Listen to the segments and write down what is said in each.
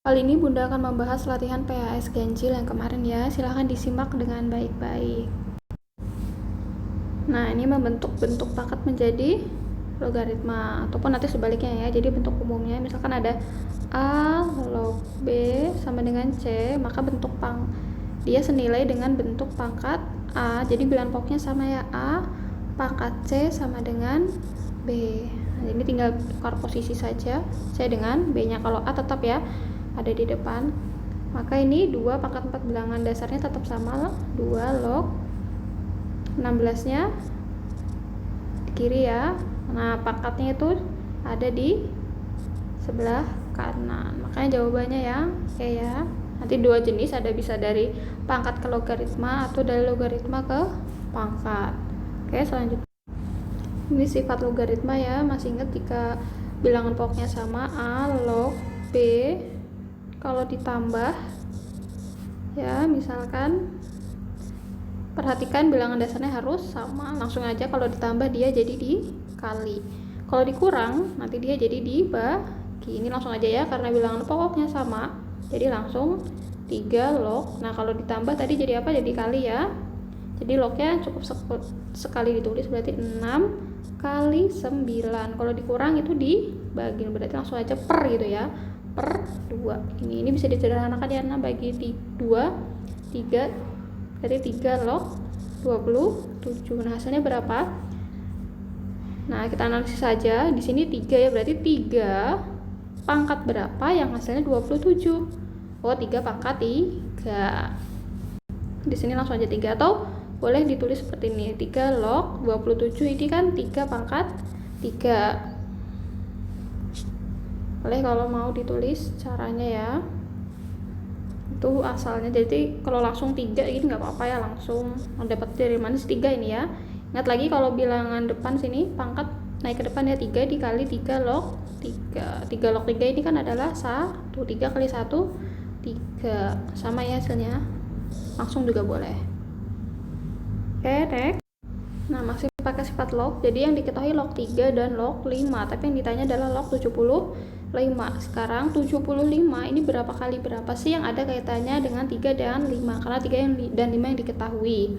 Kali ini Bunda akan membahas latihan PHS ganjil yang kemarin ya. Silahkan disimak dengan baik-baik. Nah, ini membentuk bentuk pangkat menjadi logaritma ataupun nanti sebaliknya ya. Jadi bentuk umumnya misalkan ada A log B sama dengan C, maka bentuk dia senilai dengan bentuk pangkat A. Jadi bilangan pokoknya sama ya, A pangkat C sama dengan B. Nah, ini tinggal tukar posisi saja, C dengan B nya. Kalau A tetap ya ada di depan, maka ini 2 pangkat 4 bilangan dasarnya tetap sama, 2 log 16 nya di kiri ya. Nah, pangkatnya itu ada di sebelah kanan, makanya jawabannya yang E ya. Nanti 2 jenis, ada bisa dari pangkat ke logaritma atau dari logaritma ke pangkat. Oke, selanjutnya ini sifat logaritma ya. Masih ingat jika bilangan pokoknya sama, A log B kalau ditambah ya, misalkan perhatikan bilangan dasarnya harus sama, langsung aja kalau ditambah dia jadi dikali, kalau dikurang nanti dia jadi dibagi. Ini langsung aja ya, karena bilangan pokoknya sama jadi langsung 3 log. Nah, kalau ditambah tadi jadi apa? Jadi kali ya. Jadi lognya cukup sekali ditulis, berarti 6 kali 9. Kalau dikurang itu dibagi, berarti langsung aja per gitu ya, per 2. Ini bisa disederhanakan ya, 6 bagi 2, 3, berarti 3 log 27. Nah, hasilnya berapa? Nah, kita analisis saja. Di sini 3 ya, berarti 3 pangkat berapa yang hasilnya 27? Oh, 3 pangkat 3. Di sini langsung aja 3, atau boleh ditulis seperti ini, 3 log 27. Ini kan 3 pangkat 3. Boleh kalau mau ditulis caranya ya, itu asalnya. Jadi kalau langsung 3 ini nggak apa-apa ya, langsung dapat dari mana sih 3 ini ya. Ingat lagi kalau bilangan depan sini pangkat naik ke depan ya, 3 dikali 3 log 3. 3 log 3 ini kan adalah 1, 3 kali 1 3, sama ya hasilnya, langsung juga boleh. Oke, next. Nah, masih pakai sifat log. Jadi yang diketahui log 3 dan log 5, tapi yang ditanya adalah log 75. Sekarang 75 ini berapa kali berapa sih yang ada kaitannya dengan 3 dan 5? Karena 3 dan 5 yang diketahui.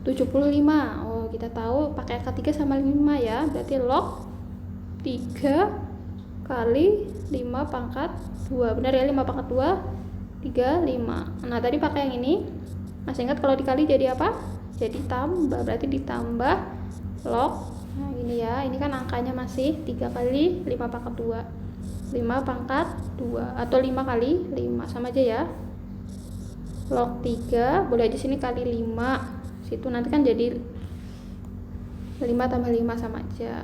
75, oh kita tahu pakai angka 3 sama 5 ya, berarti log 3 kali 5 pangkat 2. Benar ya, 5 pangkat 2, 3, 5. Nah, tadi pakai yang ini. Masih ingat kalau dikali jadi apa? Jadi tambah, berarti ditambah log. Nah, ini ya, ini kan angkanya masih 3 kali 5 pangkat 2, 5 pangkat 2, atau 5 kali 5, sama aja ya. Log 3 boleh aja sini kali 5, situ nanti kan jadi 5 tambah 5, sama aja.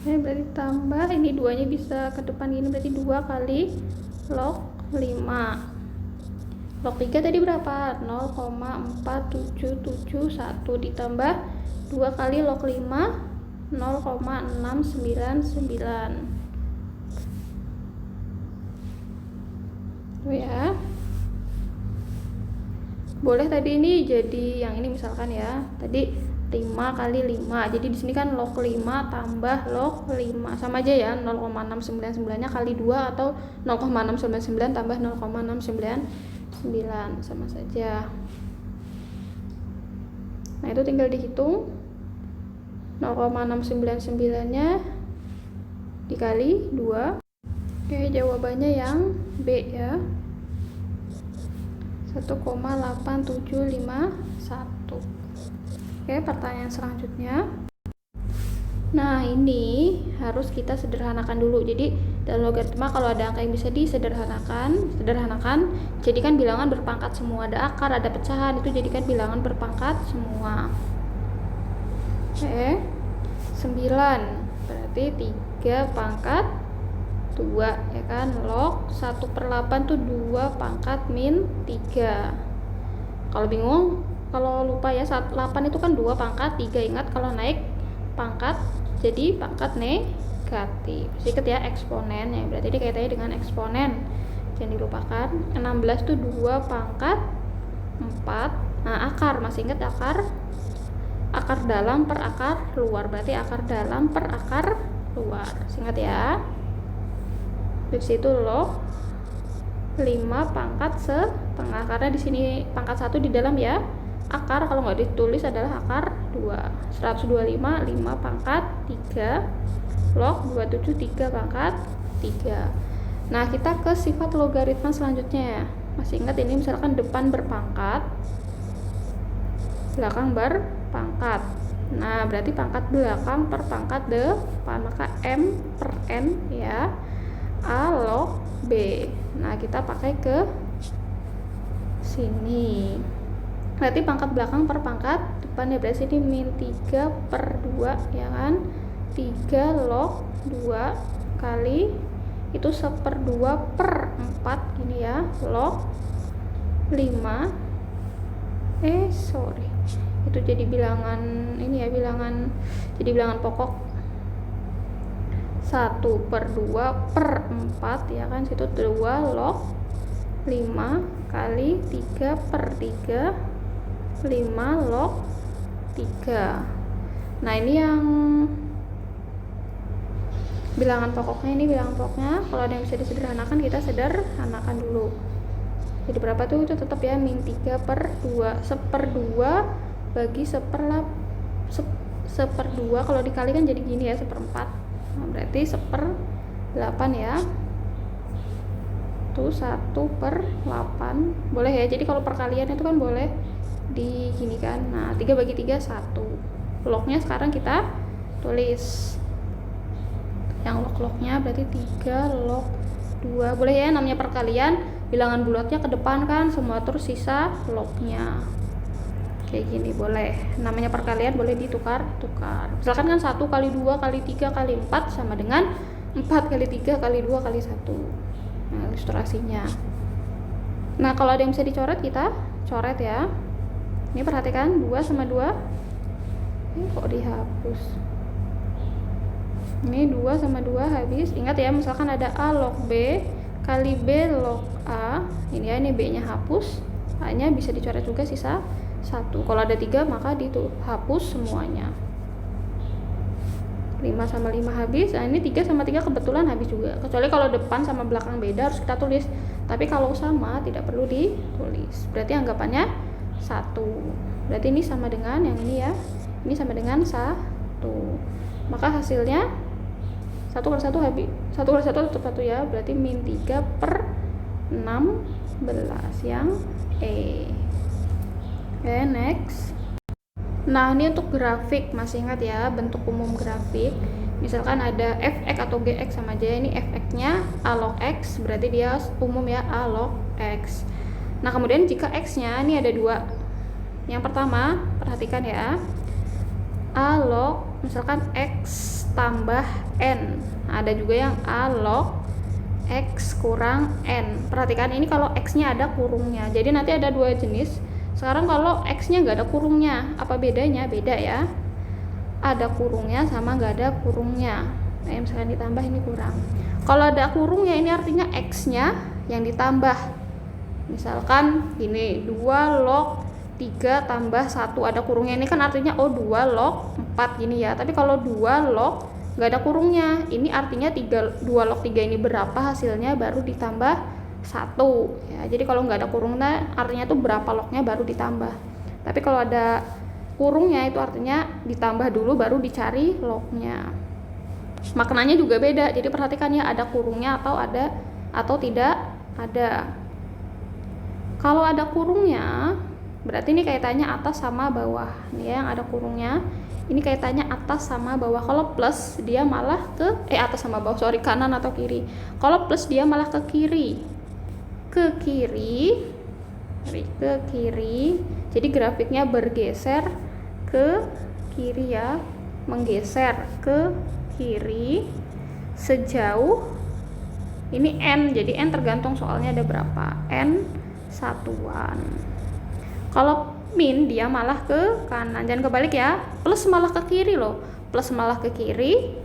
Ini berarti tambah, ini 2 nya bisa ke depan gini, berarti 2 kali log 5. Log 3 tadi berapa? 0,4771 ditambah 2 kali log 5, 0,699. Tuh ya. Boleh tadi ini jadi yang ini misalkan ya, tadi 5 kali 5. Jadi di sini kan log 5 tambah log 5, sama aja ya, 0,699 nya kali 2 atau 0,699 tambah 0,699, sama saja. Nah, itu tinggal dihitung. 0,699 nya dikali 2. Oke, jawabannya yang B ya, 1,8751. Oke, pertanyaan selanjutnya. Nah, ini harus kita sederhanakan dulu. Jadi dalam logaritma kalau ada angka yang bisa disederhanakan, jadikan bilangan berpangkat semua. Ada akar, ada pecahan, itu jadikan bilangan berpangkat semua. Oke, 9 berarti 3 pangkat 2 ya kan. Log 1/8 tuh 2 pangkat min 3. Kalau bingung, kalau lupa ya, 8 itu kan 2 pangkat 3. Ingat kalau naik pangkat jadi pangkat negatif. Sedikit ya eksponen ya, berarti ini kaitannya dengan eksponen, jangan dilupakan. 16 tuh 2 pangkat 4. Nah, akar, masih ingat akar? akar dalam per akar luar, berarti akar dalam per akar luar. Singkat ya. Dari situ log 5 pangkat setengah, karena di sini pangkat 1 di dalam ya. Akar kalau nggak ditulis adalah akar 2. 125 5 pangkat 3 log 27 3 pangkat 3. Nah, kita ke sifat logaritma selanjutnya ya. Masih ingat ini misalkan depan berpangkat, belakang berpangkat. Nah, berarti pangkat belakang per pangkat depan, maka M per N ya. A log B. Nah, kita pakai ke sini. Berarti pangkat belakang per pangkat depan ya, berarti ini min 3 per 2 ya kan. 3 log 2 kali itu 1/2 per 4 gini ya, log 5 itu jadi bilangan ini ya, jadi bilangan pokok 1/2 per 4 ya kan, situ 2 log 5 kali 3 per 3 5 log 3. Nah, ini yang bilangan pokoknya, kalau ada yang bisa disederhanakan kita sederhanakan dulu. Jadi berapa tuh? Itu tetap ya min 3 per 2, 1/2 bagi 1/2 kalau dikalikan jadi gini ya, 1/4. Nah, berarti 1/8 ya. Tuh 1/8 boleh ya, jadi kalau perkalian itu kan boleh di gini kan. Nah, 3 bagi 3 1. Lognya sekarang kita tulis yang log-lognya, berarti 3 log 2 boleh ya, namanya perkalian bilangan bulatnya ke depan kan semua, terus sisa lognya kayak gini boleh, namanya perkalian boleh ditukar-tukar. Misalkan kan 1 kali 2 kali 3 kali 4 sama dengan 4 kali 3 kali 2 kali 1. Nah, ilustrasinya. Nah, kalau ada yang bisa dicoret kita coret ya. Ini perhatikan 2 sama 2 ini kok dihapus. Ini 2 sama 2 habis. Ingat ya, misalkan ada A log B kali B log A. Ini ya, ini B-nya hapus. A-nya bisa dicoret juga, sisa 1. Kalau ada 3 maka hapus semuanya. 5 sama 5 habis. Nah, ini 3 sama 3 kebetulan habis juga. Kecuali kalau depan sama belakang beda harus kita tulis. Tapi kalau sama tidak perlu ditulis. Berarti anggapannya 1. Berarti ini sama dengan yang ini ya. Ini sama dengan 1. Maka hasilnya 1 kali 1 habis, 1 kali 1 tetap 1 ya, berarti min 3 per 16 yang E. Oke, next. Nah, ini untuk grafik, masih ingat ya bentuk umum grafik. Misalkan ada fx atau gx sama aja, ini fx-nya a log x, berarti dia umum ya, a log x. Nah, kemudian jika x-nya ini ada 2. Yang pertama, perhatikan ya, a log misalkan x tambah n. Ada juga yang a log x kurang n. Perhatikan ini kalau x-nya ada kurungnya. Jadi nanti ada 2 jenis. Sekarang kalau x-nya nggak ada kurungnya, apa bedanya? Beda ya. Ada kurungnya sama nggak ada kurungnya. Nah, misalkan ditambah ini kurang. Kalau ada kurungnya ini artinya x-nya yang ditambah. Misalkan ini 2 log 3 tambah 1 ada kurungnya, ini kan artinya 2 log 4 gini ya. Tapi kalau 2 log nggak ada kurungnya, ini artinya 2 log 3 ini berapa hasilnya baru ditambah 1 ya. Jadi kalau nggak ada kurungnya artinya tuh berapa lognya baru ditambah. Tapi kalau ada kurungnya itu artinya ditambah dulu baru dicari lognya. Maknanya juga beda. Jadi perhatikan ya, ada kurungnya atau tidak ada. Kalau ada kurungnya berarti ini kaitannya atas sama bawah. Nih ya, yang ada kurungnya ini kaitannya atas sama bawah. Kalau plus dia malah ke atas sama bawah, kanan atau kiri. Kalau plus dia malah ke kiri. Ke kiri. Jadi grafiknya bergeser ke kiri ya, menggeser ke kiri sejauh ini n. Jadi n tergantung soalnya ada berapa, n satuan. Kalau min dia malah ke kanan, jangan kebalik ya. Plus malah ke kiri loh, plus malah ke kiri,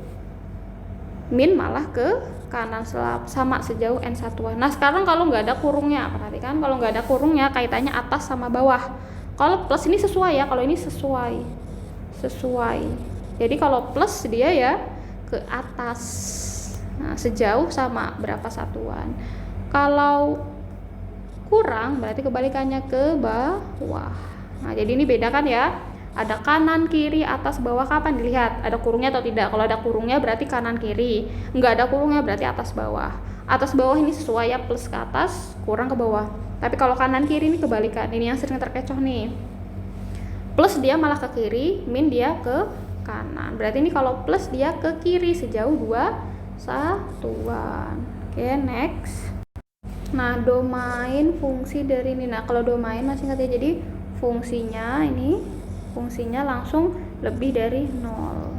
min malah ke kanan, sama sejauh n satuan. Nah, sekarang kalau nggak ada kurungnya, perhatikan kalau nggak ada kurungnya kaitannya atas sama bawah. Kalau plus ini sesuai ya, kalau ini sesuai. sesuai. Jadi kalau plus dia ya ke atas. Nah, sejauh sama berapa satuan. Kalau kurang berarti kebalikannya ke bawah. Nah, jadi ini beda kan ya. Ada kanan, kiri, atas, bawah, kapan dilihat ada kurungnya atau tidak. Kalau ada kurungnya berarti kanan, kiri. Enggak ada kurungnya berarti atas, bawah. Atas, bawah ini sesuai ya, plus ke atas, kurang ke bawah. Tapi kalau kanan, kiri ini kebalikan. Ini yang sering terkecoh nih. Plus dia malah ke kiri, min dia ke kanan. Berarti ini kalau plus dia ke kiri sejauh 2 satuan. Oke, next. Nah, domain fungsi dari ini. Nah, kalau domain masih ingat ya, jadi fungsinya langsung lebih dari 0.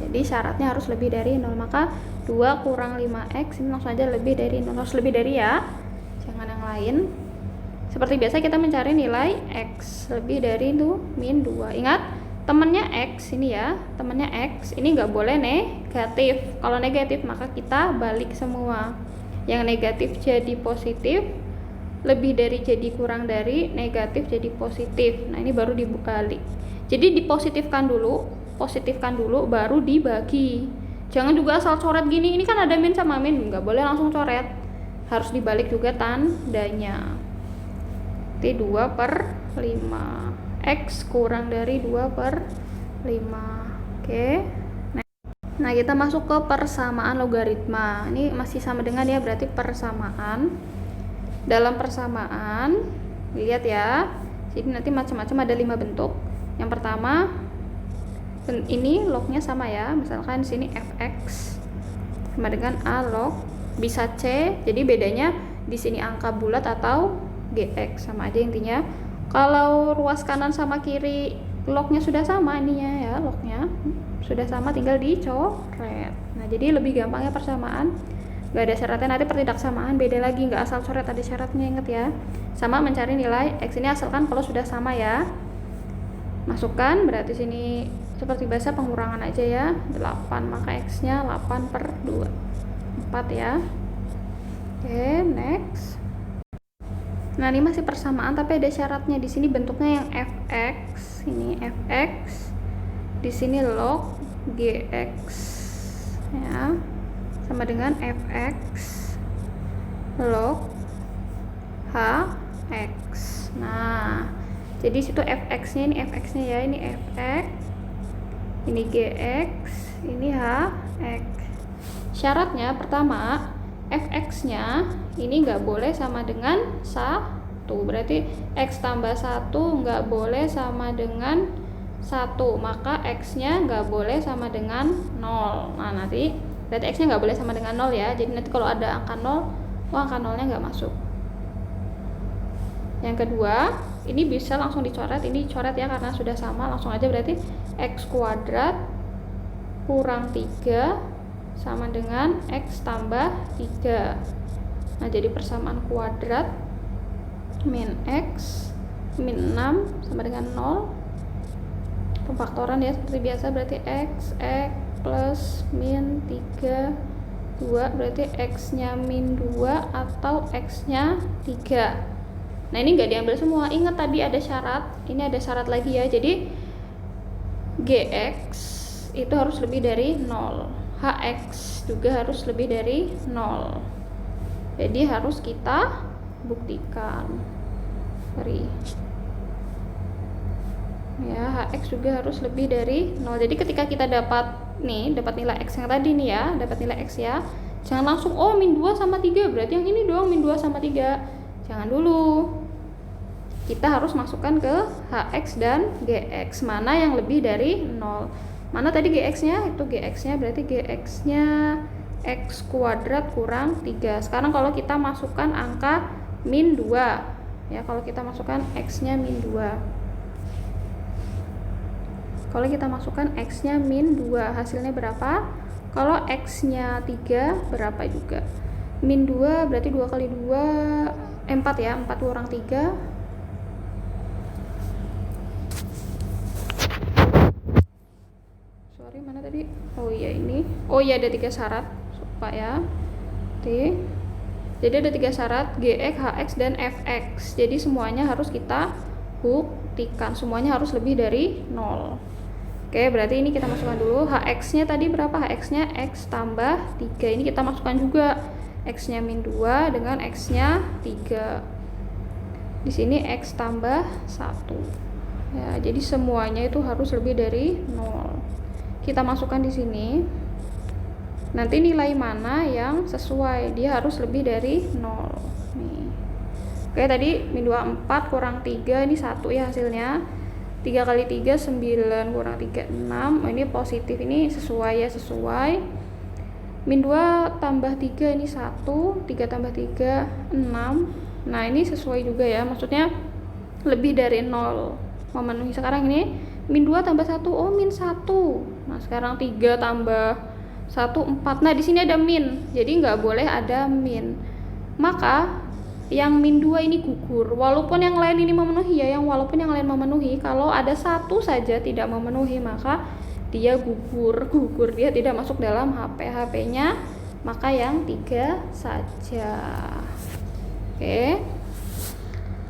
Jadi syaratnya harus lebih dari 0. Maka 2 kurang 5x ini langsung aja lebih dari 0. Harus lebih dari ya, jangan yang lain. Seperti biasa kita mencari nilai x lebih dari itu min 2. Ingat, temannya x ini ya, temannya x ini nggak boleh negatif. Kalau negatif maka kita balik semua. Yang negatif jadi positif, lebih dari jadi kurang dari, negatif jadi positif. Nah, ini baru dibalik. Jadi dipositifkan dulu, baru dibagi. Jangan juga asal coret gini, ini kan ada min sama min, nggak boleh langsung coret. Harus dibalik juga tandanya. T 2/5. X kurang dari 2/5. Oke. Nah, kita masuk ke persamaan logaritma. Ini masih sama dengan ya, berarti persamaan. Dalam persamaan, lihat ya. Jadi nanti macam-macam ada 5 bentuk. Yang pertama, ini lognya sama ya. Misalkan di sini fx sama dengan a log, bisa c. Jadi bedanya di sini angka bulat atau gx, sama aja intinya. Kalau ruas kanan sama kiri lognya sudah sama, ininya ya, lognya sudah sama, tinggal dicoret. Nah, jadi lebih gampang ya persamaan, nggak ada syaratnya. Nanti pertidaksamaan beda lagi, nggak asal coret, ada syaratnya, inget ya. Sama mencari nilai x ini asalkan kalau sudah sama ya. Masukkan, berarti sini seperti biasa pengurangan aja ya, 8, maka x nya 8/2, 4 ya. Oke, next. Nah, ini masih persamaan tapi ada syaratnya. Di sini bentuknya yang fx, ini fx, di sini log gx ya, sama dengan fx log hx. Nah, jadi situ fx-nya, ini fx-nya ya, ini fx, ini gx, ini hx. Syaratnya pertama, fx-nya ini nggak boleh sama dengan 1. Berarti x tambah 1 nggak boleh sama dengan 1. Maka x-nya nggak boleh sama dengan 0. Nah, nanti berarti x-nya nggak boleh sama dengan 0 ya. Jadi nanti kalau ada angka 0, angka 0-nya nggak masuk. Yang kedua, ini bisa langsung dicoret. Ini coret ya karena sudah sama. Langsung aja, berarti x kuadrat kurang 3 sama dengan x tambah 3. Nah, jadi persamaan kuadrat min x min 6 sama dengan 0. Pemfaktoran ya seperti biasa, berarti x plus min 3 2, berarti x nya min 2 atau x nya 3. Nah, ini nggak diambil semua, ingat tadi ada syarat, ini ada syarat lagi ya. Jadi gx itu harus lebih dari 0, hx juga harus lebih dari 0. Jadi harus kita buktikan. Ya, hx juga harus lebih dari 0. Jadi ketika kita dapat nilai x yang tadi nih ya, dapat nilai x ya, jangan langsung min 2 sama 3, berarti yang ini doang min 2 sama 3. Jangan dulu. Kita harus masukkan ke hx dan gx, mana yang lebih dari 0. Mana tadi gx-nya? Itu gx-nya, berarti gx-nya x kuadrat kurang 3. Sekarang kalau kita masukkan angka min 2 ya, kalau kita masukkan x-nya min 2, kalau kita masukkan x-nya min 2, hasilnya berapa? Kalau x-nya 3 berapa juga? Min 2 berarti 2 kali 2 4 ya, 4 kurang 3. Sorry, mana tadi? Oh iya, ini. Oh iya, ada 3 syarat Pak ya. Jadi ada 3 syarat, gx, hx, dan fx. Jadi semuanya harus kita buktikan, semuanya harus lebih dari 0. Oke, berarti ini kita masukkan dulu. Hx-nya tadi berapa? Hx-nya x tambah 3. Ini kita masukkan juga. X-nya min 2 dengan X-nya 3. Di sini X tambah 1. Ya, jadi semuanya itu harus lebih dari 0. Kita masukkan di sini. Nanti nilai mana yang sesuai? Dia harus lebih dari 0. Nih. Oke, tadi min 2 4 kurang 3, ini 1 ya hasilnya. 3 kali 3 9 kurang 3 6. Ini positif, ini sesuai ya, sesuai. Min 2 tambah 3 ini 1, 3 tambah 3 6. Nah, ini sesuai juga ya, maksudnya lebih dari 0 memenuhi. Sekarang ini min 2 tambah 1, oh min 1. Nah, sekarang 3 tambah 1 4. Nah, di sini ada min, jadi nggak boleh ada min. Maka yang min 2 ini gugur, walaupun yang lain ini memenuhi ya, walaupun yang lain memenuhi. Kalau ada satu saja tidak memenuhi, maka dia gugur, dia tidak masuk dalam HP-nya, maka yang 3 saja. Oke,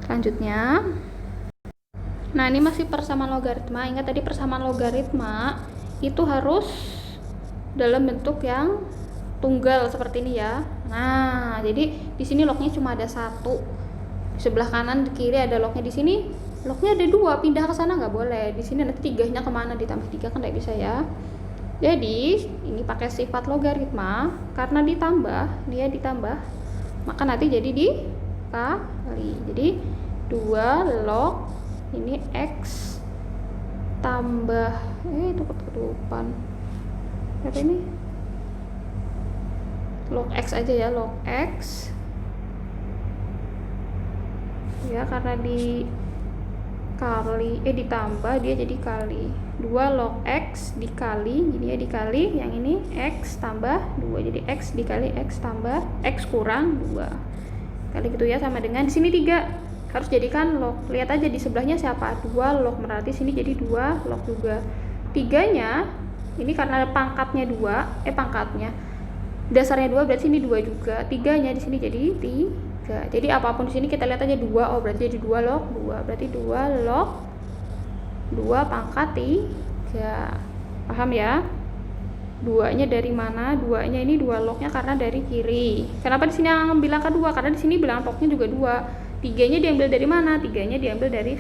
selanjutnya. Nah, ini masih persamaan logaritma. Ingat tadi persamaan logaritma itu harus dalam bentuk yang tunggal seperti ini ya. Nah, jadi di sini lognya cuma ada 1. Di sebelah kanan di kiri ada lognya, di sini lognya ada 2, pindah ke sana nggak boleh. Di sini nanti 3-nya kemana, ditambah 3 kan nggak bisa ya. Jadi ini pakai sifat logaritma, karena ditambah, dia ditambah, maka nanti jadi dikali. Jadi 2 log ini X tambah itu ketutupan berapa ini, log X aja ya, log X ya, karena dikali ditambah, dia jadi kali 2 log X dikali, jadi ya dikali yang ini X tambah 2, jadi X dikali X tambah X kurang 2 kali gitu ya, sama dengan di sini 3 harus jadikan log. Lihat aja di sebelahnya siapa, 2 log, berarti sini jadi 2 log juga. 3-nya ini karena pangkatnya 2, pangkatnya dasarnya 2, berarti ini 2 juga. 3-nya di sini jadi 3. Jadi apapun di sini kita lihat aja 2, oh berarti jadi 2 log 2. Berarti 2 log 2 pangkat 3. Paham ya? 2-nya dari mana? 2-nya ini 2 lognya karena dari kiri. Kenapa di sini yang bilang kedua? Karena di sini bilang lognya juga 2. 3-nya diambil dari mana? 3-nya diambil dari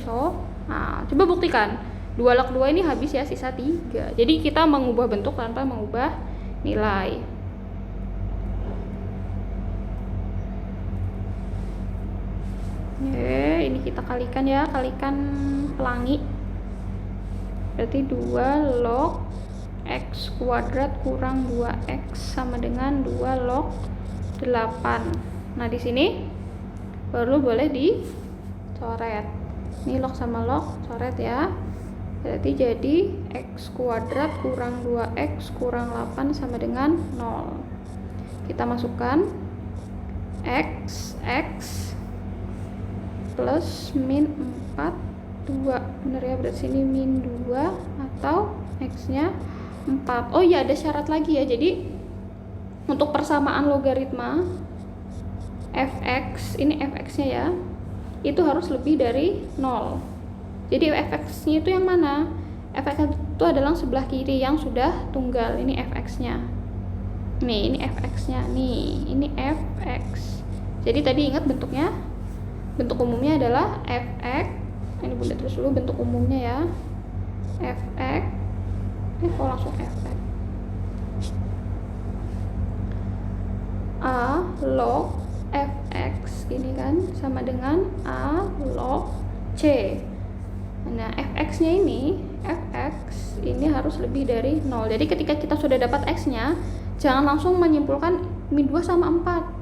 Nah, coba buktikan. 2 log 2 ini habis ya, sisa 3. Jadi kita mengubah bentuk tanpa mengubah nilai. Oke, ini kita kalikan ya, kalikan pelangi. Berarti 2 log X kuadrat kurang 2X sama dengan 2 log 8. Nah, di sini baru boleh dicoret. Ini log sama log, coret ya. Berarti jadi X kuadrat kurang 2X kurang 8 sama dengan 0. Kita masukkan X plus min 4 2. Bener ya, berarti sini min 2 atau X-nya 4. Oh iya, ada syarat lagi ya. Jadi untuk persamaan logaritma fx, ini fx-nya ya, itu harus lebih dari 0. Jadi fx-nya itu yang mana? Fx itu adalah sebelah kiri yang sudah tunggal. Ini fx-nya. Nih, ini fx-nya. Nih, ini fx. Jadi tadi ingat bentuknya? Bentuk umumnya adalah fx. Ini Bunda terus dulu bentuk umumnya ya. Fx. Kok langsung fx? A log fx ini kan sama dengan A log C. Nah, fx-nya ini harus lebih dari 0. Jadi ketika kita sudah dapat x-nya, jangan langsung menyimpulkan min 2 sama 4.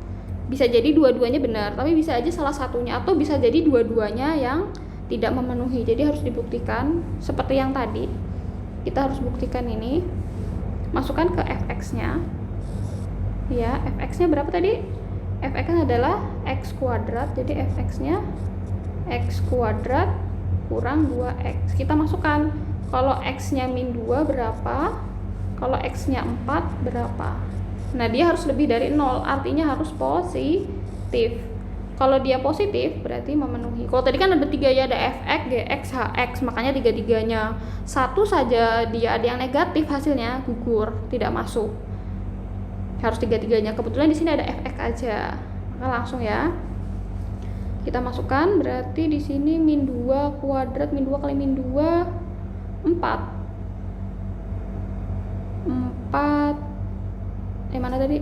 Bisa jadi dua-duanya benar, tapi bisa aja salah satunya, atau bisa jadi dua-duanya yang tidak memenuhi. Jadi harus dibuktikan seperti yang tadi. Kita harus buktikan ini. Masukkan ke fx-nya. Ya, fx-nya berapa tadi? Fx adalah x kuadrat, jadi fx-nya x kuadrat kurang 2x. Kita masukkan, kalau x-nya min 2 berapa, kalau x-nya 4 berapa. Nah, dia harus lebih dari 0, artinya harus positif. Kalau dia positif berarti memenuhi. Kalau tadi kan ada 3 ya, ada fx, gx, hx, makanya 3-3-nya. Satu saja dia ada yang negatif, hasilnya gugur, tidak masuk. Harus 3-3-nya. Kebetulan di sini ada fx aja. Maka langsung ya. Kita masukkan, berarti di sini min 2 kuadrat, min 2 kali min 2 4. Mana tadi?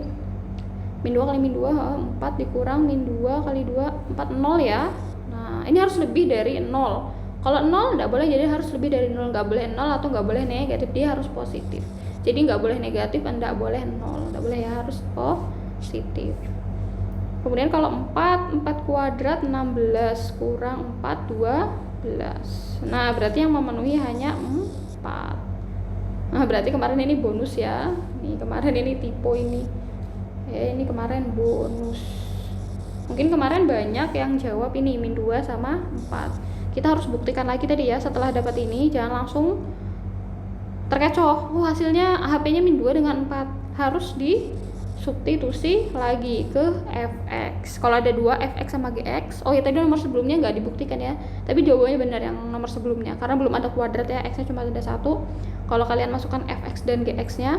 Min 2 kali min 2, 4 dikurang min 2 kali 2, 4, 0 ya. Nah, ini harus lebih dari 0. Kalau 0 nggak boleh, jadi harus lebih dari 0. Nggak boleh 0 atau nggak boleh negatif, dia harus positif. Jadi nggak boleh negatif, nggak boleh 0. Nggak boleh ya, harus positif. Kemudian kalau 4 kuadrat 16 kurang 4, 12. Nah, berarti yang memenuhi hanya 4. Nah, berarti kemarin ini bonus ya. Nih, kemarin ini tipe ini. Ini kemarin bonus. Mungkin kemarin banyak yang jawab ini min 2 sama 4. Kita harus buktikan lagi tadi ya, setelah dapat ini jangan langsung terkecoh. Hasilnya HP-nya min 2 dengan 4. Harus disubstitusi lagi ke fx. Kalau ada 2 fx sama gx. Oh ya, tadi nomor sebelumnya nggak dibuktikan ya. Tapi jawabannya benar yang nomor sebelumnya karena belum ada kuadrat ya, x-nya cuma ada 1. Kalau kalian masukkan fx dan gx-nya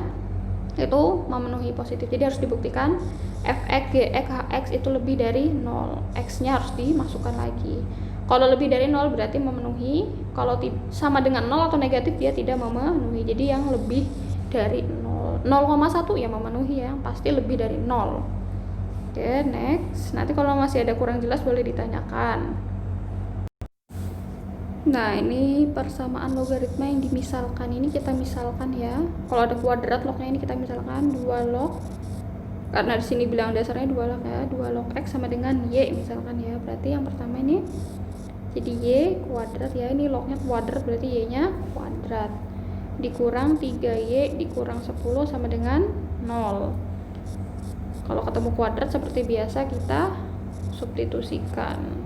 itu memenuhi positif, jadi harus dibuktikan fx, gx, hx itu lebih dari 0, x nya harus dimasukkan lagi. Kalau lebih dari 0 berarti memenuhi, kalau sama dengan 0 atau negatif dia tidak memenuhi. Jadi yang lebih dari 0, 0,1 ya memenuhi ya, pasti lebih dari 0. Oke, next. Nanti kalau masih ada kurang jelas boleh ditanyakan. Nah, ini persamaan logaritma yang dimisalkan. Ini kita misalkan ya. Kalau ada kuadrat lognya ini kita misalkan 2 log. Karena di sini bilang dasarnya 2 log ya. 2 log x sama dengan y misalkan ya. Berarti yang pertama ini jadi y kuadrat ya. Ini lognya kuadrat berarti y-nya kuadrat. Dikurang 3y dikurang 10 sama dengan 0. Kalau ketemu kuadrat seperti biasa kita substitusikan.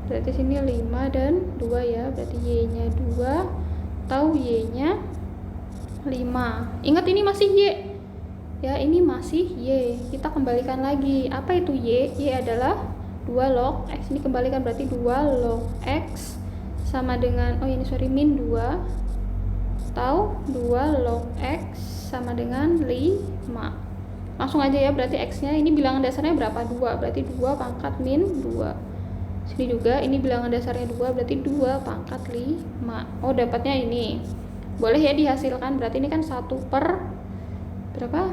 Berarti sini 5 dan 2 ya, berarti y-nya 2 atau y-nya 5. Ingat ini masih y ya, ini masih y. Kita kembalikan lagi, apa itu y? Y adalah 2 log x. Ini kembalikan berarti 2 log x sama dengan, min 2 atau 2 log x sama dengan 5. Langsung aja ya, berarti x-nya ini bilangan dasarnya berapa? 2, berarti 2 pangkat min 2. Sini juga ini bilangan dasarnya 2, berarti 2 pangkat 5. Oh, dapatnya ini. Boleh ya dihasilkan, berarti ini kan 1 per berapa?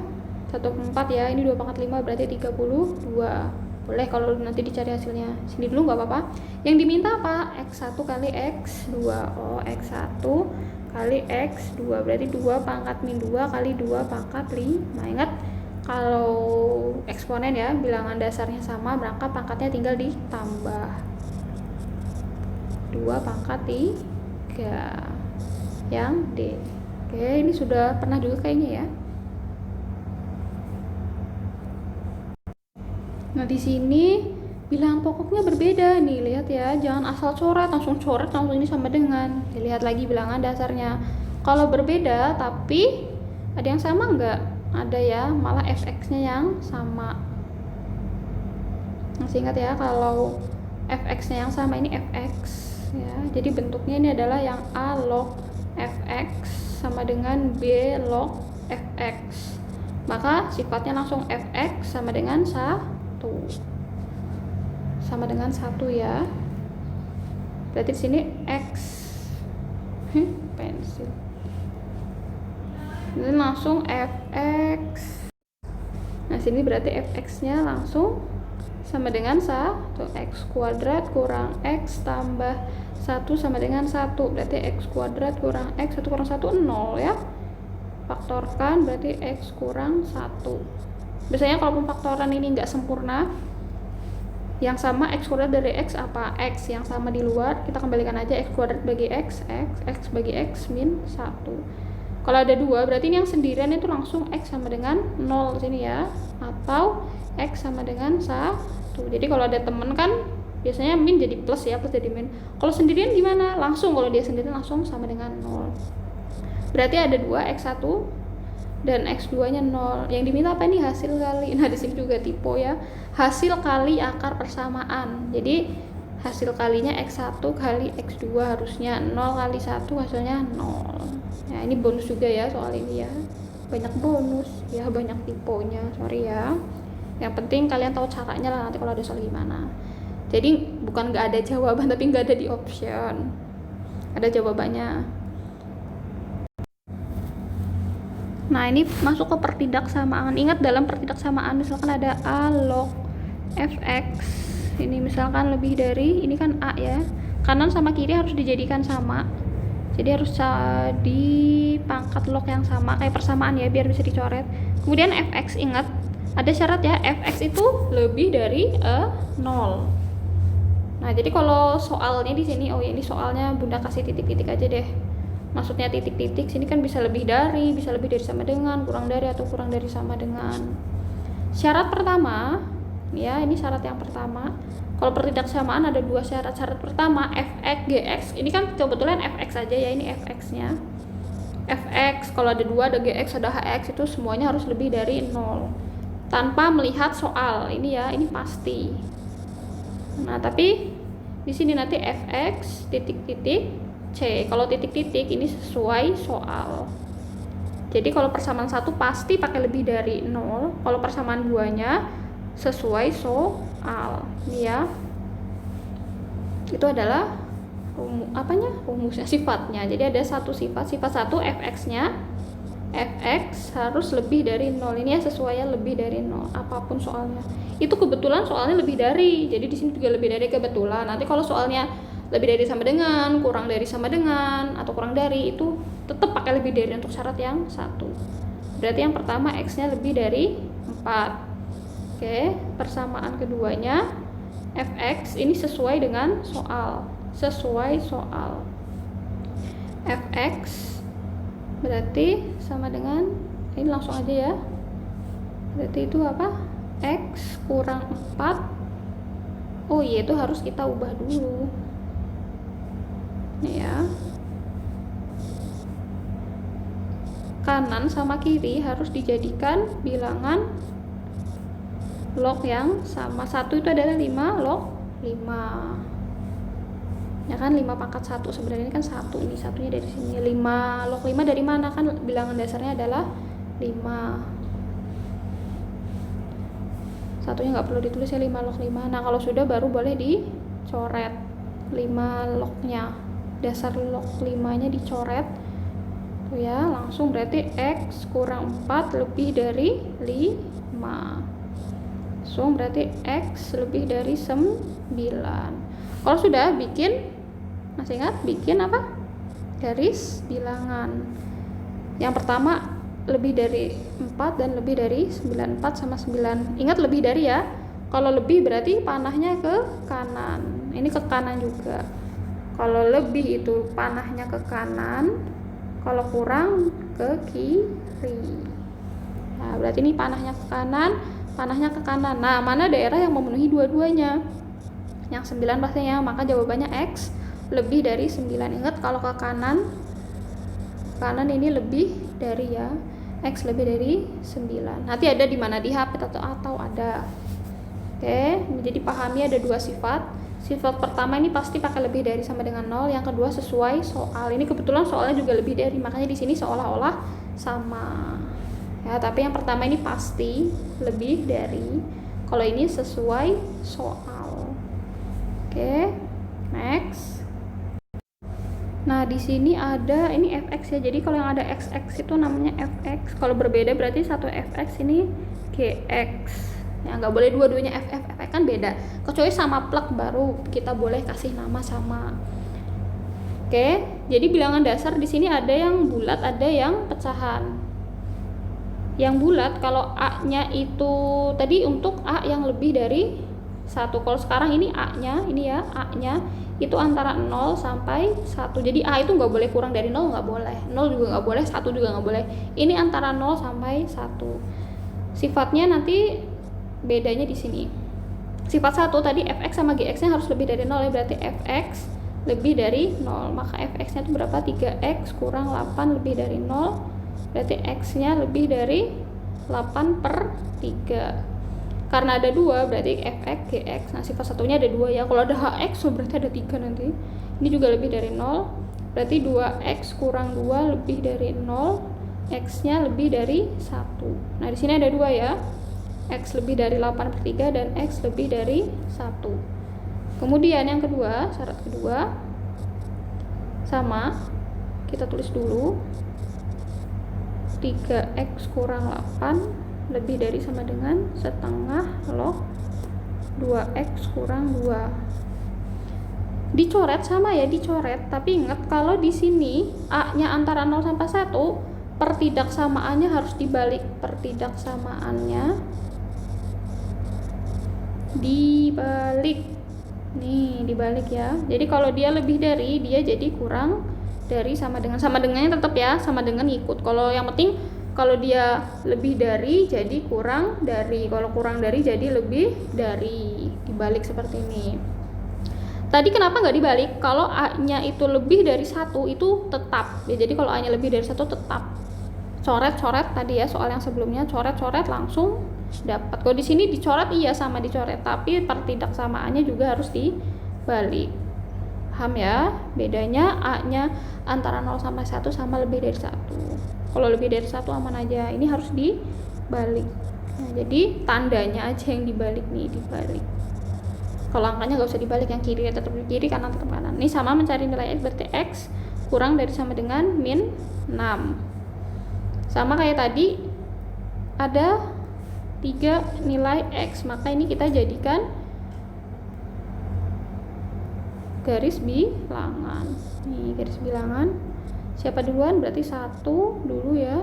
1/4 ya. Ini 2 pangkat 5 berarti 32. Boleh kalau nanti dicari hasilnya. Sini dulu nggak apa-apa. Yang diminta apa? X1 kali X2. Oh, X1 kali X2 berarti 2 pangkat min 2 kali 2 pangkat 5. Ingat, kalau eksponen ya, bilangan dasarnya sama, berangkat pangkatnya tinggal ditambah 2 pangkat 3 yang D. Oke, ini sudah pernah juga kayaknya ya. Nah, di sini bilangan pokoknya berbeda nih, lihat ya, jangan asal coret langsung ini sama dengan. Lihat lagi bilangan dasarnya. Kalau berbeda tapi ada yang sama enggak? Ada ya, malah fx-nya yang sama. Masih ingat ya, kalau fx-nya yang sama ini fx ya. Jadi bentuknya ini adalah yang a log fx sama dengan b log fx. Maka sifatnya langsung fx sama dengan 1. Sama dengan 1 ya. Berarti di sini x pensil. Ini langsung fx. Nah, sini berarti fx-nya langsung sama dengan 1. X kuadrat kurang x tambah 1 sama dengan 1. Berarti x kuadrat kurang x, 1 kurang 1, 0 ya. Faktorkan berarti x kurang 1. Biasanya kalau pemfaktoran ini nggak sempurna, yang sama x kuadrat dari x apa? X yang sama di luar, kita kembalikan aja x kuadrat bagi x bagi x min 1. Kalau ada 2 berarti ini yang sendirian itu langsung x sama dengan 0 sini ya, atau x sama dengan 1. Jadi kalau ada temen kan biasanya min jadi plus ya, plus jadi min. Kalau sendirian gimana? Langsung, kalau dia sendirian langsung sama dengan 0. Berarti ada 2 x1 dan X2 nya 0. Yang diminta apa nih? Hasil kali. Nah di sini juga typo ya, hasil kali akar persamaan. Jadi hasil kalinya X1 kali X2 harusnya 0 kali 1 hasilnya 0. Nah ini bonus juga ya soal ini ya, banyak bonus ya, banyak tiponya, sorry ya. Yang penting kalian tahu caranya lah nanti kalau ada soal gimana. Jadi bukan nggak ada jawaban tapi nggak ada di option, ada jawabannya. Nah ini masuk ke pertidaksamaan. Ingat dalam pertidaksamaan misalkan ada A log fx, ini misalkan lebih dari, ini kan A ya, kanan sama kiri harus dijadikan sama, jadi harus di pangkat log yang sama kayak persamaan ya biar bisa dicoret. Kemudian fx, ingat ada syarat ya, fx itu lebih dari 0. Nah jadi kalau soalnya di sini, oh ya ini soalnya bunda kasih titik-titik aja deh, maksudnya titik-titik sini kan bisa lebih dari sama dengan, kurang dari atau kurang dari sama dengan. Syarat pertama ya, ini syarat yang pertama. Kalau pertidaksamaan ada dua syarat. Syarat pertama fx gx, ini kan kebetulan fx aja ya, ini fx nya. Fx kalau ada dua, ada gx, ada hx, itu semuanya harus lebih dari 0 tanpa melihat soal. Ini ya, ini pasti. Nah tapi di sini nanti fx titik-titik c, kalau titik-titik ini sesuai soal. Jadi kalau persamaan 1 pasti pakai lebih dari 0, kalau persamaan 2-nya sesuai soal. Ini ya, itu adalah rumusnya, sifatnya. Jadi ada satu sifat 1 fx-nya, fx harus lebih dari 0. Ini ya sesuai lebih dari 0 apapun soalnya. Itu kebetulan soalnya lebih dari, jadi di sini juga lebih dari kebetulan. Nanti kalau soalnya lebih dari sama dengan, kurang dari sama dengan, atau kurang dari, itu tetap pakai lebih dari untuk syarat yang satu. Berarti yang pertama x-nya lebih dari 4. Oke, persamaan keduanya fx ini sesuai dengan soal, fx berarti sama dengan, ini langsung aja ya, berarti itu apa, x kurang 4. Oh iya, itu harus kita ubah dulu nih ya, kanan sama kiri harus dijadikan bilangan log yang sama. 1 itu adalah 5 log 5 ya kan, 5 pangkat 1 sebenarnya, ini kan 1, ini satunya dari sini. 5 log 5 dari mana, kan bilangan dasarnya adalah 5. Satunya nggak perlu ditulis ya, 5 log 5. Nah kalau sudah baru boleh dicoret 5 lognya, dasar log 5 nya dicoret tuh ya, langsung berarti x kurang 4 lebih dari 5. So, berarti x lebih dari 9. Kalau sudah bikin, masih ingat bikin apa? Garis bilangan. Yang pertama lebih dari 4 dan lebih dari 9. 4 sama 9. Ingat lebih dari ya. Kalau lebih berarti panahnya ke kanan. Ini ke kanan juga. Kalau lebih itu panahnya ke kanan, kalau kurang ke kiri. Nah, berarti ini panahnya ke kanan, panahnya ke kanan. Nah, mana daerah yang memenuhi dua-duanya? Yang 9 pastinya, maka jawabannya X lebih dari 9. Ingat kalau ke kanan, kanan ini lebih dari ya, X lebih dari 9. Nanti ada di mana, di HP atau ada. Oke, jadi pahami ada dua sifat. Sifat pertama ini pasti pakai lebih dari sama dengan 0, yang kedua sesuai soal. Ini kebetulan soalnya juga lebih dari, makanya di sini seolah-olah sama. Ya, tapi yang pertama ini pasti lebih dari. Kalau ini sesuai soal. Oke, next. Nah, di sini ada ini fx ya. Jadi kalau yang ada xx itu namanya fx. Kalau berbeda berarti satu fx ini gx. Ya, nggak boleh dua-duanya fx kan beda. Kecuali sama plug baru kita boleh kasih nama sama. Oke, jadi bilangan dasar di sini ada yang bulat, ada yang pecahan. Yang bulat kalau A-nya itu tadi untuk A yang lebih dari 1. Kalau sekarang ini A-nya, ini ya, A-nya itu antara 0 sampai 1. Jadi A itu nggak boleh kurang dari 0, nggak boleh. 0 juga nggak boleh, 1 juga nggak boleh. Ini antara 0 sampai 1. Sifatnya nanti bedanya di sini. Sifat 1 tadi fx sama gx-nya harus lebih dari 0 ya, berarti fx lebih dari 0. Maka fx-nya itu berapa? 3x kurang 8 lebih dari 0. berarti X-nya lebih dari 8/3. Karena ada 2 berarti Fx, Gx. Nah sifat satunya ada 2 ya. Kalau ada Hx berarti ada 3 nanti. Ini juga lebih dari 0. Berarti 2x kurang 2 lebih dari 0. X-nya lebih dari 1. Nah di sini ada 2 ya. X lebih dari 8/3 dan X lebih dari 1. Kemudian yang kedua, syarat kedua sama, kita tulis dulu 3x kurang 8 lebih dari sama dengan setengah log 2x kurang 2. Dicoret sama ya, dicoret, tapi ingat kalau di sini a-nya antara 0 sampai 1, pertidaksamaannya harus dibalik. Pertidaksamaannya dibalik. Nih, dibalik ya. Jadi kalau dia lebih dari, dia jadi kurang dari, sama dengannya tetap ya, sama dengan ikut. Kalau yang penting kalau dia lebih dari jadi kurang dari, kalau kurang dari jadi lebih dari, dibalik seperti ini. Tadi kenapa nggak dibalik? Kalau a-nya itu lebih dari 1 itu tetap ya, jadi kalau a-nya lebih dari 1 tetap. Coret-coret tadi ya, soal yang sebelumnya coret-coret langsung dapat. Kalau di sini dicoret iya sama dicoret, tapi pertidaksamaannya juga harus dibalik. Paham ya? Bedanya a-nya antara 0 sampai 1 sama lebih dari 1. Kalau lebih dari 1 aman aja, ini harus dibalik. Nah, jadi tandanya aja yang dibalik nih, dibalik. Kalau angkanya nggak usah dibalik, yang kiri tetap di kiri, kanan tetap kanan. Ini sama mencari nilai x, berarti x kurang dari sama dengan min 6. Sama kayak tadi, ada 3 nilai x, maka ini kita jadikan garis bilangan. Nih, garis bilangan. Siapa duluan? Berarti 1 dulu ya.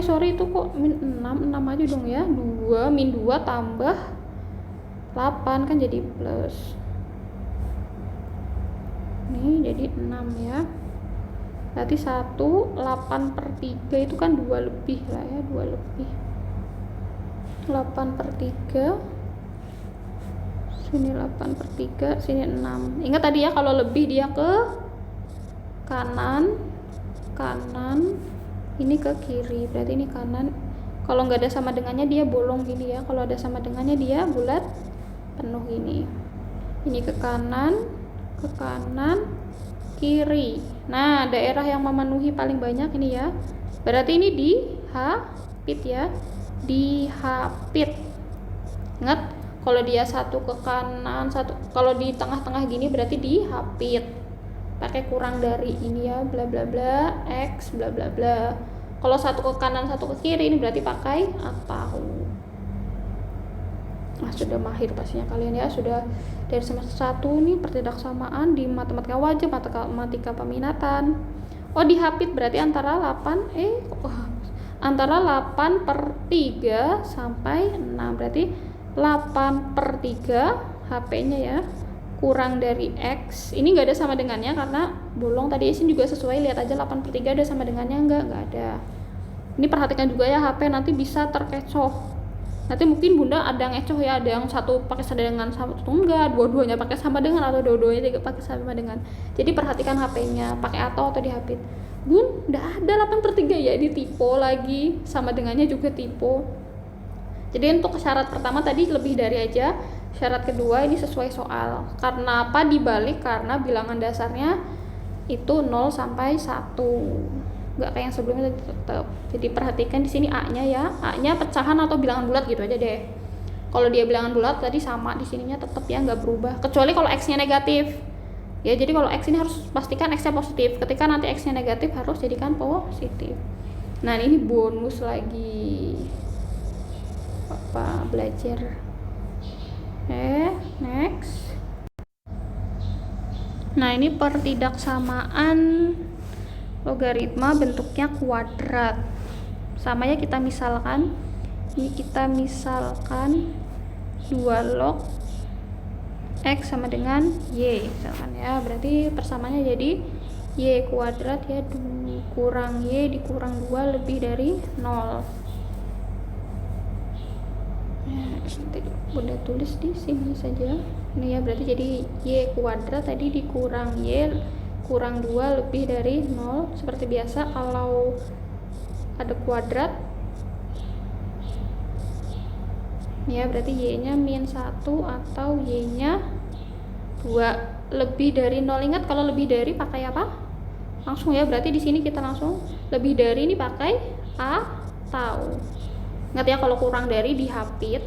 Sorry, itu kok min 6 aja dong ya. 2 min 2 tambah 8 kan jadi plus. Nih jadi 6 ya. Berarti 1 8/3 itu kan 2 lebih lah ya, 2 lebih. 8/3. Sini 8/3, sini 6. Ingat tadi ya, kalau lebih dia ke kanan, ini ke kiri, berarti ini kanan. Kalau nggak ada sama dengannya dia bolong gini ya, kalau ada sama dengannya dia bulat penuh gini. Ini ke kanan, kiri. Nah, daerah yang memenuhi paling banyak ini ya, berarti ini dihapit ya, dihapit. Ingat, kalau dia satu ke kanan, satu, kalau di tengah-tengah gini berarti dihapit. Pakai kurang dari ini ya, bla bla bla x bla bla bla. Kalau satu ke kanan satu ke kiri ini berarti pakai atau. Nah, sudah mahir pastinya kalian ya, sudah dari semester 1 nih pertidaksamaan di matematika wajib, matematika peminatan. Oh, dihapit berarti antara 8/3 sampai 6, berarti 8/3 HP-nya ya, kurang dari X. Ini nggak ada sama dengannya karena bolong tadi. Sini juga sesuai, lihat aja 8/3 ada sama dengannya nggak ada. Ini perhatikan juga ya, HP nanti bisa terkecoh. Nanti mungkin bunda ada yang ngecoh ya, ada yang satu pakai sama dengan, satu enggak, dua-duanya pakai sama dengan, atau dua-duanya juga pakai sama dengan. Jadi perhatikan HP-nya pakai atau dihapit. Bun, nggak ada 8/3 ya, di tipe lagi, sama dengannya juga tipe. Jadi untuk syarat pertama tadi lebih dari aja. Syarat kedua ini sesuai soal. Karena apa dibalik? Karena bilangan dasarnya itu 0 sampai 1. Enggak kayak yang sebelumnya tadi tetap. Jadi perhatikan di sini A-nya ya. A-nya pecahan atau bilangan bulat gitu aja deh. Kalau dia bilangan bulat tadi sama di sininya tetap ya, nggak berubah. Kecuali kalau X-nya negatif. Ya, jadi kalau X ini harus pastikan X-nya positif. Ketika nanti X-nya negatif harus jadikan positif. Nah, ini bonus lagi. Apa belajar. Next. Nah, ini pertidaksamaan logaritma bentuknya kuadrat. Sama ya, kita misalkan ini, kita misalkan 2 log X sama dengan Y misalkan ya, berarti persamaannya jadi Y kuadrat ya, kurang Y dikurang 2 lebih dari 0. Nanti bunda tulis di sini saja. Ini ya, berarti jadi Y kuadrat tadi dikurang Y kurang 2 lebih dari 0. Seperti biasa kalau ada kuadrat ya berarti y-nya min 1 atau y-nya 2 lebih dari 0. Ingat kalau lebih dari pakai apa? Langsung ya, berarti di sini kita langsung lebih dari ini pakai atau. Ingat ya, kalau kurang dari dihapit.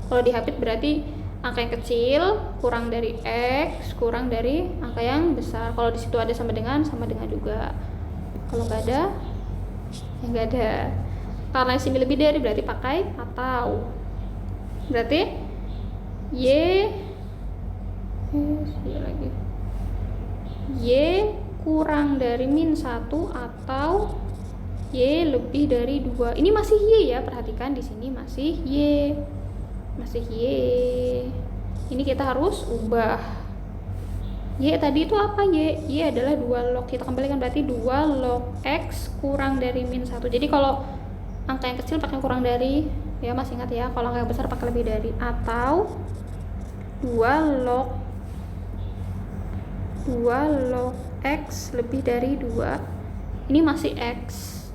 Kalau dihapit berarti angka yang kecil kurang dari x kurang dari angka yang besar. Kalau di situ ada sama dengan juga. Kalau nggak ada ya nggak ada. Karena sini lebih dari berarti pakai atau. Berarti y kurang dari min 1 atau y lebih dari 2. Ini masih y ya, perhatikan di sini masih y. Ini kita harus ubah. Y tadi itu apa? Y adalah 2 log. Kita kembalikan berarti 2 log x kurang dari min 1. Jadi kalau angka yang kecil pakai kurang dari, ya masih ingat ya, kalau angka yang besar pakai lebih dari. Atau 2 log x lebih dari 2. Ini masih x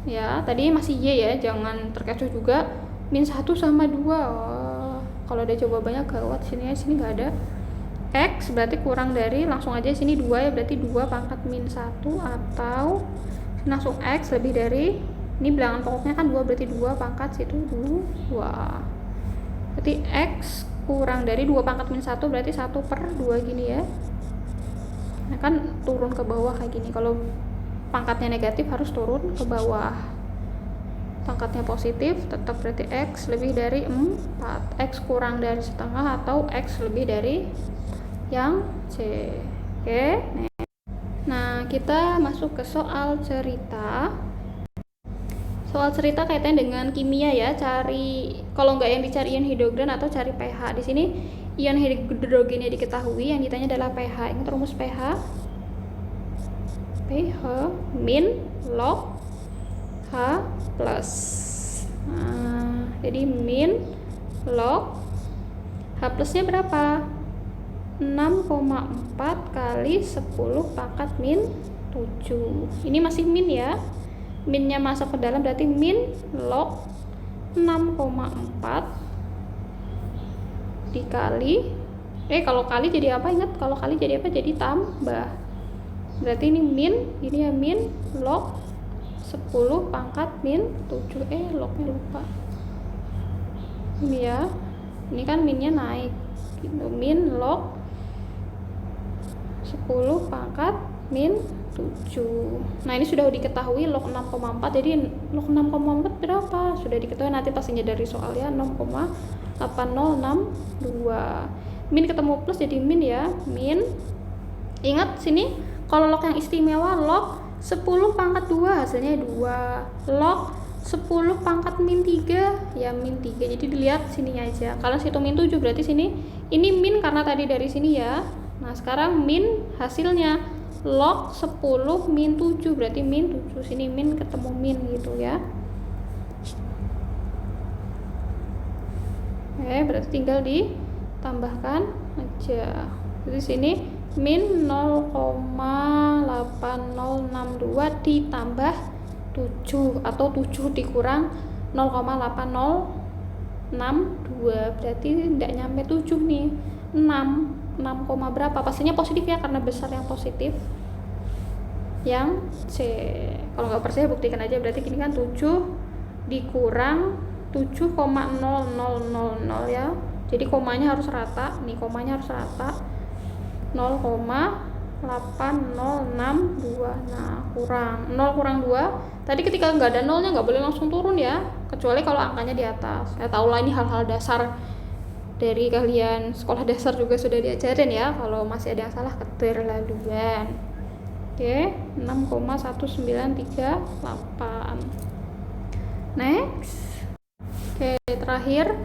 ya, tadi masih y ya, jangan terkecoh juga. Min 1 sama 2. Kalau ada jawabannya gawat. Sini nggak ada. X berarti kurang dari, langsung aja sini 2 ya, berarti 2 pangkat min 1 atau langsung x lebih dari, ini bilangan pokoknya kan 2 berarti 2 pangkat situ 2. Berarti x kurang dari 2 pangkat min 1 berarti 1/2 gini ya. Nah kan turun ke bawah kayak gini. Kalau pangkatnya negatif harus turun ke bawah. Pangkatnya positif tetap berarti x lebih dari 4. X kurang dari setengah atau x lebih dari yang C. Oke. Nah, kita masuk ke soal cerita. Soal cerita kaitannya dengan kimia ya. Cari, kalau nggak yang dicari ion hidrogen atau cari pH. Di sini ion hidrogennya diketahui, yang ditanya adalah pH. Ingat rumus pH? pH min log H plus. Nah, jadi min log H plusnya berapa? 6,4 kali 10 pangkat min 7. Ini masih min ya. Minnya masuk ke dalam berarti min log 6,4 dikali, kalau kali jadi apa? Ingat kalau kali jadi apa? Jadi tambah. Berarti ini min, ini ya min log 10 pangkat min 7. Lognya lupa. Ini ya. Ini kan minnya naik. Gitu. Min log 10 pangkat min 7. Nah, ini sudah diketahui log 6,4. Jadi log 6,4 berapa? Sudah diketahui, nanti pastinya dari soal ya, 6,8062. Min ketemu plus jadi min ya. Min. Ingat sini kalau log yang istimewa log 10 pangkat 2 hasilnya 2. Log 10 pangkat min 3 ya min 3. Jadi dilihat sininya aja. Kalau situ min 7 berarti sini ini min karena tadi dari sini ya. Nah, sekarang min hasilnya log 10 min 7 berarti min 7. Sini min ketemu min gitu ya. Berarti tinggal ditambahkan aja. Jadi sini min 0,8062 ditambah 7 atau 7 dikurang 0,8062 berarti tidak nyampe 7 nih. 6 berapa? Pastinya positif ya karena besar yang positif. Yang C. Kalau nggak percaya buktikan aja, berarti gini kan 7 dikurang 7,0000 ya. Jadi komanya harus rata. Nih komanya harus rata. 0,8062. Nah, kurang 0 kurang 2. Tadi ketika nggak ada nolnya nggak boleh langsung turun ya, kecuali kalau angkanya di atas. Ya tau lah, ini hal-hal dasar dari kalian sekolah dasar juga sudah diajarin ya. Kalau masih ada yang salah keterlaluan. Oke, 6,1938. Next. Oke, terakhir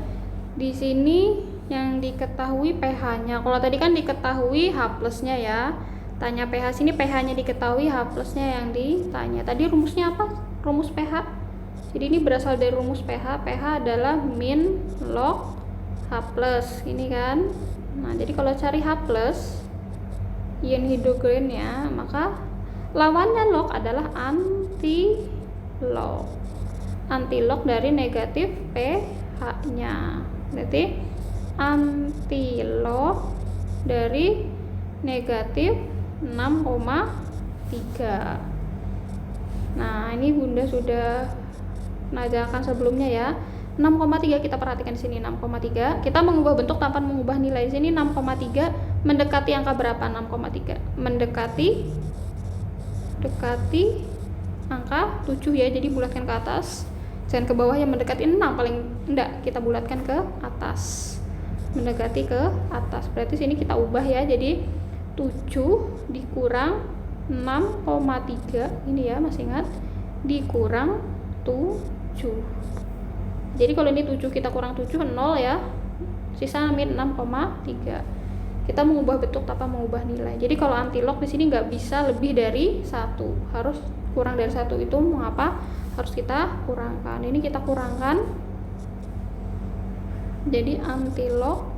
di sini yang diketahui pH-nya. Kalau tadi kan diketahui H plusnya ya. Tanya pH, sini pH-nya diketahui, H plusnya yang ditanya. Tadi rumusnya apa? Rumus pH. Jadi ini berasal dari rumus pH. pH adalah min log H plus. Ini kan. Nah, jadi kalau cari H plus ion hidrogen ya, maka lawannya log adalah anti-log. Anti-log dari negatif pH-nya. Berarti anti-log dari negatif 6,3. Nah, ini Bunda sudah mengajarkan sebelumnya ya. 6,3 kita perhatikan di sini 6,3. Kita mengubah bentuk tanpa mengubah nilai. Di sini 6,3 mendekati angka berapa? 6,3. Mendekati angka 7 ya. Jadi bulatkan ke atas. Jangan ke bawah, yang mendekati 6 paling enggak kita bulatkan ke atas. Mendekati ke atas. Berarti sini kita ubah ya. Jadi 7 dikurang 6,3 ini ya, masih ingat, dikurang 7. Jadi kalau ini 7 kita kurang 7 0 ya, sisa min 6,3. Kita mengubah bentuk tanpa mengubah nilai. Jadi kalau anti-log di sini nggak bisa lebih dari 1, harus kurang dari 1. Itu mengapa harus kita kurangkan. Ini kita kurangkan, jadi anti-log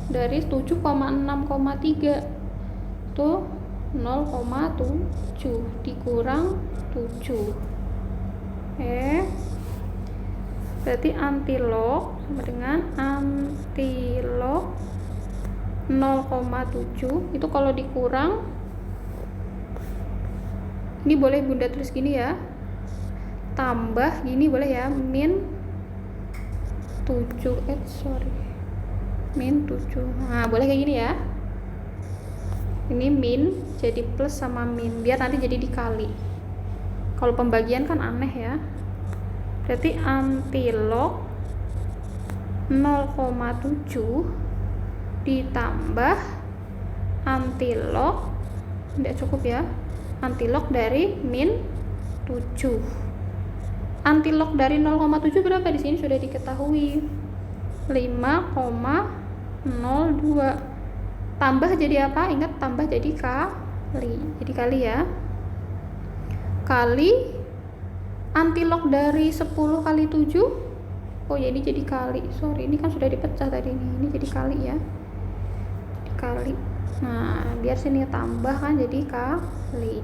dari 7,6,3 tuh 0,7 dikurang 7. Berarti anti-log sama dengan anti-log 0,7 itu kalau dikurang, ini boleh Bunda tulis gini ya, tambah gini boleh ya, min 7 min 7. Nah, boleh kayak gini ya. Ini min jadi plus sama min, biar nanti jadi dikali. Kalau pembagian kan aneh ya. Berarti anti-log 0,7 ditambah anti-log, tidak cukup ya, anti-log dari min 7. Anti-log dari 0,7 berapa? Di sini sudah diketahui 5,02. Tambah jadi apa? Ingat, tambah jadi kali. Jadi kali ya. Kali anti-log dari 10 kali 7. Oh ya, ini jadi kali. Sorry, ini kan sudah dipecah tadi nih. Ini jadi kali ya. Dikali. Nah, biar sini tambah kan jadi kali.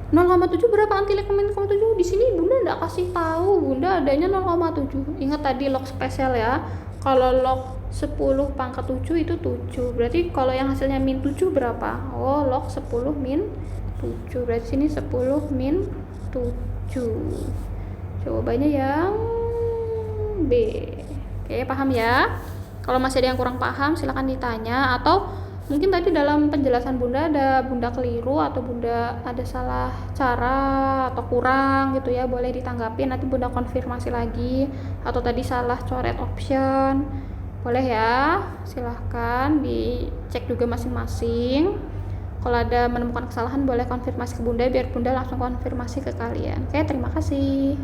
0,7 berapa anti-log 0,7? Di sini Bunda enggak kasih tahu, Bunda adanya 0,7. Ingat tadi log spesial ya. Kalau log 10 pangkat 7 itu 7. Berarti kalau yang hasilnya min 7 berapa? Oh, log 10 min 7. Berarti sini 10 min 7. Jawabannya yang B. Oke, paham ya? Kalau masih ada yang kurang paham silahkan ditanya, atau mungkin tadi dalam penjelasan Bunda ada Bunda keliru atau Bunda ada salah cara atau kurang gitu ya, boleh ditanggapi, nanti Bunda konfirmasi lagi. Atau tadi salah coret option, boleh ya, silahkan dicek juga masing-masing. Kalau ada menemukan kesalahan boleh konfirmasi ke Bunda biar Bunda langsung konfirmasi ke kalian. Oke, terima kasih.